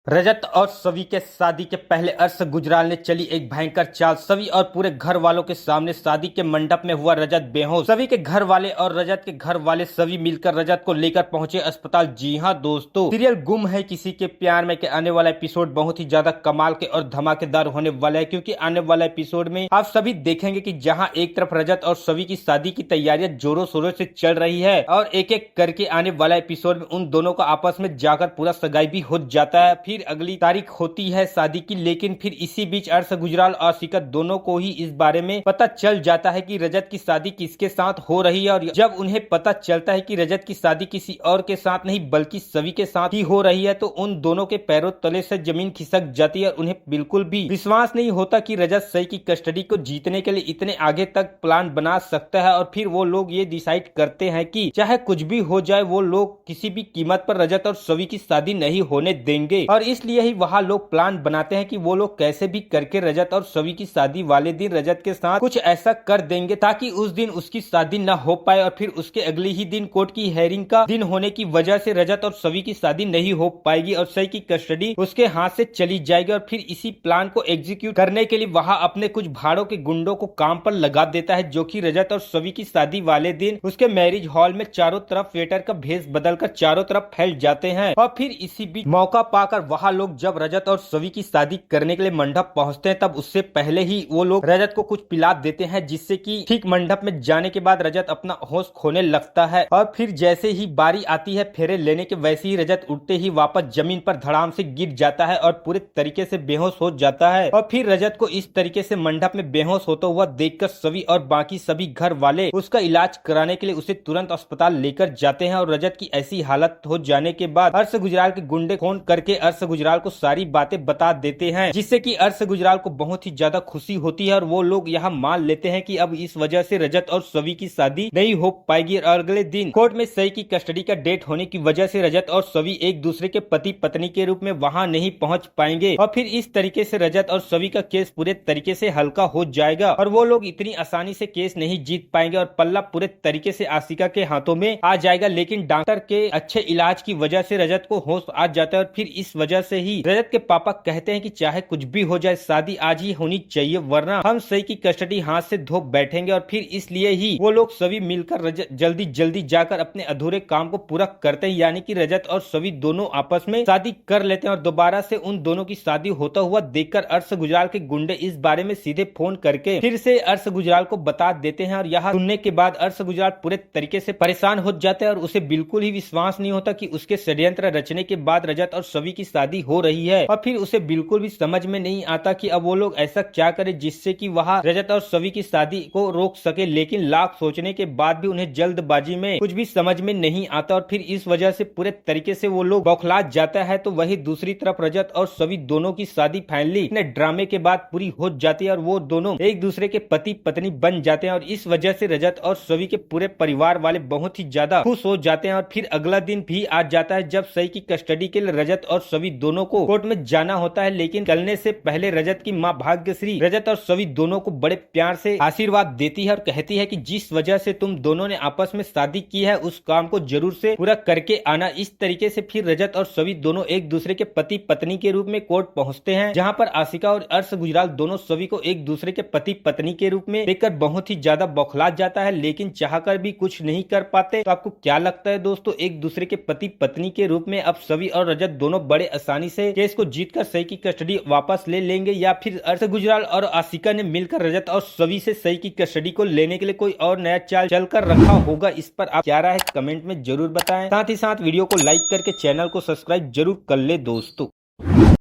रजत और सवी के शादी के पहले अर्श गुजराल ने चली एक भयंकर चाल। सवी और पूरे घर वालों के सामने शादी के मंडप में हुआ रजत बेहोश। सवी के घर वाले और रजत के घर वाले सभी मिलकर रजत को लेकर पहुंचे अस्पताल। जी हां दोस्तों, सीरियल गुम है किसी के प्यार में के आने वाला एपिसोड बहुत ही ज्यादा कमाल के और धमाकेदार होने वाला है, क्योंकि आने वाला एपिसोड में आप सभी देखेंगे कि जहां एक तरफ रजत और सवी की शादी की तैयारियां जोरों शोरों से चल रही है और एक एक करके आने वाला एपिसोड में उन दोनों का आपस में जाकर पूरा सगाई भी हो जाता है। फिर अगली तारीख होती है शादी की, लेकिन फिर इसी बीच अर्श गुजराल और आशिका दोनों को ही इस बारे में पता चल जाता है कि रजत की शादी किसके साथ हो रही है। और जब उन्हें पता चलता है कि रजत की शादी किसी और के साथ नहीं बल्कि सवी के साथ ही हो रही है, तो उन दोनों के पैरों तले से जमीन खिसक जाती है और उन्हें बिल्कुल भी विश्वास नहीं होता कि रजत सई की कस्टडी को जीतने के लिए इतने आगे तक प्लान बना सकता है। और फिर वो लोग ये डिसाइड करते हैं कि चाहे कुछ भी हो जाए वो लोग किसी भी कीमत पर रजत और सवी की शादी नहीं होने देंगे। और इसलिए ही वहाँ लोग प्लान बनाते हैं कि वो लोग कैसे भी करके रजत और सवी की शादी वाले दिन रजत के साथ कुछ ऐसा कर देंगे ताकि उस दिन उसकी शादी न हो पाए। और फिर उसके अगले ही दिन कोर्ट की हेयरिंग का दिन होने की वजह से रजत और सवी की शादी नहीं हो पाएगी और सई की कस्टडी उसके हाथ से चली जाएगी। और फिर इसी प्लान को एग्जीक्यूट करने के लिए वहाँ अपने कुछ भाड़ों के गुंडों को काम पर लगा देता है, जो कि रजत और सवी की शादी वाले दिन उसके मैरिज हॉल में चारों तरफ वेटर का भेष बदलकर चारों तरफ फैल जाते हैं। और फिर इसी बीच मौका पाकर वहाँ लोग जब रजत और सवी की शादी करने के लिए मंडप पहुंचते हैं, तब उससे पहले ही वो लोग रजत को कुछ पिला देते हैं, जिससे कि ठीक मंडप में जाने के बाद रजत अपना होश खोने लगता है। और फिर जैसे ही बारी आती है फेरे लेने के, वैसे ही रजत उठते ही वापस जमीन पर धड़ाम से गिर जाता है और पूरे तरीके से बेहोश हो जाता है। और फिर रजत को इस तरीके से मंडप में बेहोश होता हुआ देखकर सवी और बाकी सभी घर वाले उसका इलाज कराने के लिए उसे तुरंत अस्पताल लेकर जाते हैं। और रजत की ऐसी हालत हो जाने के बाद अर्श गुजराल के गुंडे फोन करके अर्श गुजराल को सारी बातें बता देते हैं, जिससे कि अर्श गुजराल को बहुत ही ज्यादा खुशी होती है। और वो लोग यहाँ मान लेते हैं कि अब इस वजह से रजत और सवी की शादी नहीं हो पाएगी। और अगले दिन कोर्ट में सई की कस्टडी का डेट होने की वजह से रजत और सवी एक दूसरे के पति पत्नी के रूप में वहाँ नहीं पहुँच पाएंगे। और फिर इस तरीके से रजत और सवी का केस पूरे तरीके से हल्का हो जाएगा और वो लोग इतनी आसानी से केस नहीं जीत पाएंगे और पल्ला पूरे तरीके से आशिका के हाथों में आ जाएगा। लेकिन डॉक्टर के अच्छे इलाज की वजह से रजत को होश आ जाता है और फिर इस वजह से ही रजत के पापा कहते हैं कि चाहे कुछ भी हो जाए शादी आज ही होनी चाहिए, वरना हम सई की कस्टडी हाथ से धो बैठेंगे। और फिर इसलिए ही वो लोग सभी मिलकर जल्दी जल्दी जाकर अपने अधूरे काम को पूरा करते हैं, यानी कि रजत और सभी दोनों आपस में शादी कर लेते हैं। और दोबारा से उन दोनों की शादी होता हुआ देखकर अर्श गुजराल के गुंडे इस बारे में सीधे फोन करके फिर से अर्श गुजराल को बता देते हैं। और यहाँ सुनने के बाद अर्श गुजराल पूरे तरीके से परेशान हो जाते हैं और उसे बिल्कुल ही विश्वास नहीं होता कि उसके षड्यंत्र रचने के बाद रजत और सभी की शादी हो रही है। और फिर उसे बिल्कुल भी समझ में नहीं आता कि अब वो लोग ऐसा क्या करे जिससे कि वहाँ रजत और सभी की शादी को रोक सके। लेकिन लाख सोचने के बाद भी उन्हें जल्दबाजी में कुछ भी समझ में नहीं आता और फिर इस वजह से पूरे तरीके से वो लोग बौखला जाता है। तो वही दूसरी तरफ रजत और सभी दोनों की शादी फाइनली इतने ड्रामे के बाद पूरी हो जाती है और वो दोनों एक दूसरे के पति पत्नी बन जाते हैं। और इस वजह से रजत और सभी के पूरे परिवार वाले बहुत ही ज्यादा खुश हो जाते हैं। और फिर अगला दिन भी आ जाता है जब सई की कस्टडी के लिए रजत और सभी दोनों को कोर्ट में जाना होता है। लेकिन चलने से पहले रजत की माँ भाग्यश्री रजत और सभी दोनों को बड़े प्यार से आशीर्वाद देती है और कहती है कि जिस वजह से तुम दोनों ने आपस में शादी की है उस काम को जरूर से पूरा करके आना। इस तरीके से फिर रजत और सभी दोनों एक दूसरे के पति पत्नी के रूप में कोर्ट पहुंचते हैं, जहां पर आशिका और अर्श गुजराल दोनों सभी को एक दूसरे के पति पत्नी के रूप में देखकर बहुत ही ज्यादा बौखला जाता है, लेकिन चाहकर भी कुछ नहीं कर पाते। तो आपको क्या लगता है दोस्तों, एक दूसरे के पति पत्नी के रूप में अब सभी और रजत दोनों बड़े आसानी से केस को जीतकर सई की कस्टडी वापस ले लेंगे, या फिर अर्श गुजराल और आशिका ने मिलकर रजत और सभी से सई की कस्टडी को लेने के लिए कोई और नया चाल चलकर रखा होगा? इस पर आप क्या राय है कमेंट में जरूर बताएं। साथ ही साथ वीडियो को लाइक करके चैनल को सब्सक्राइब जरूर कर ले दोस्तों।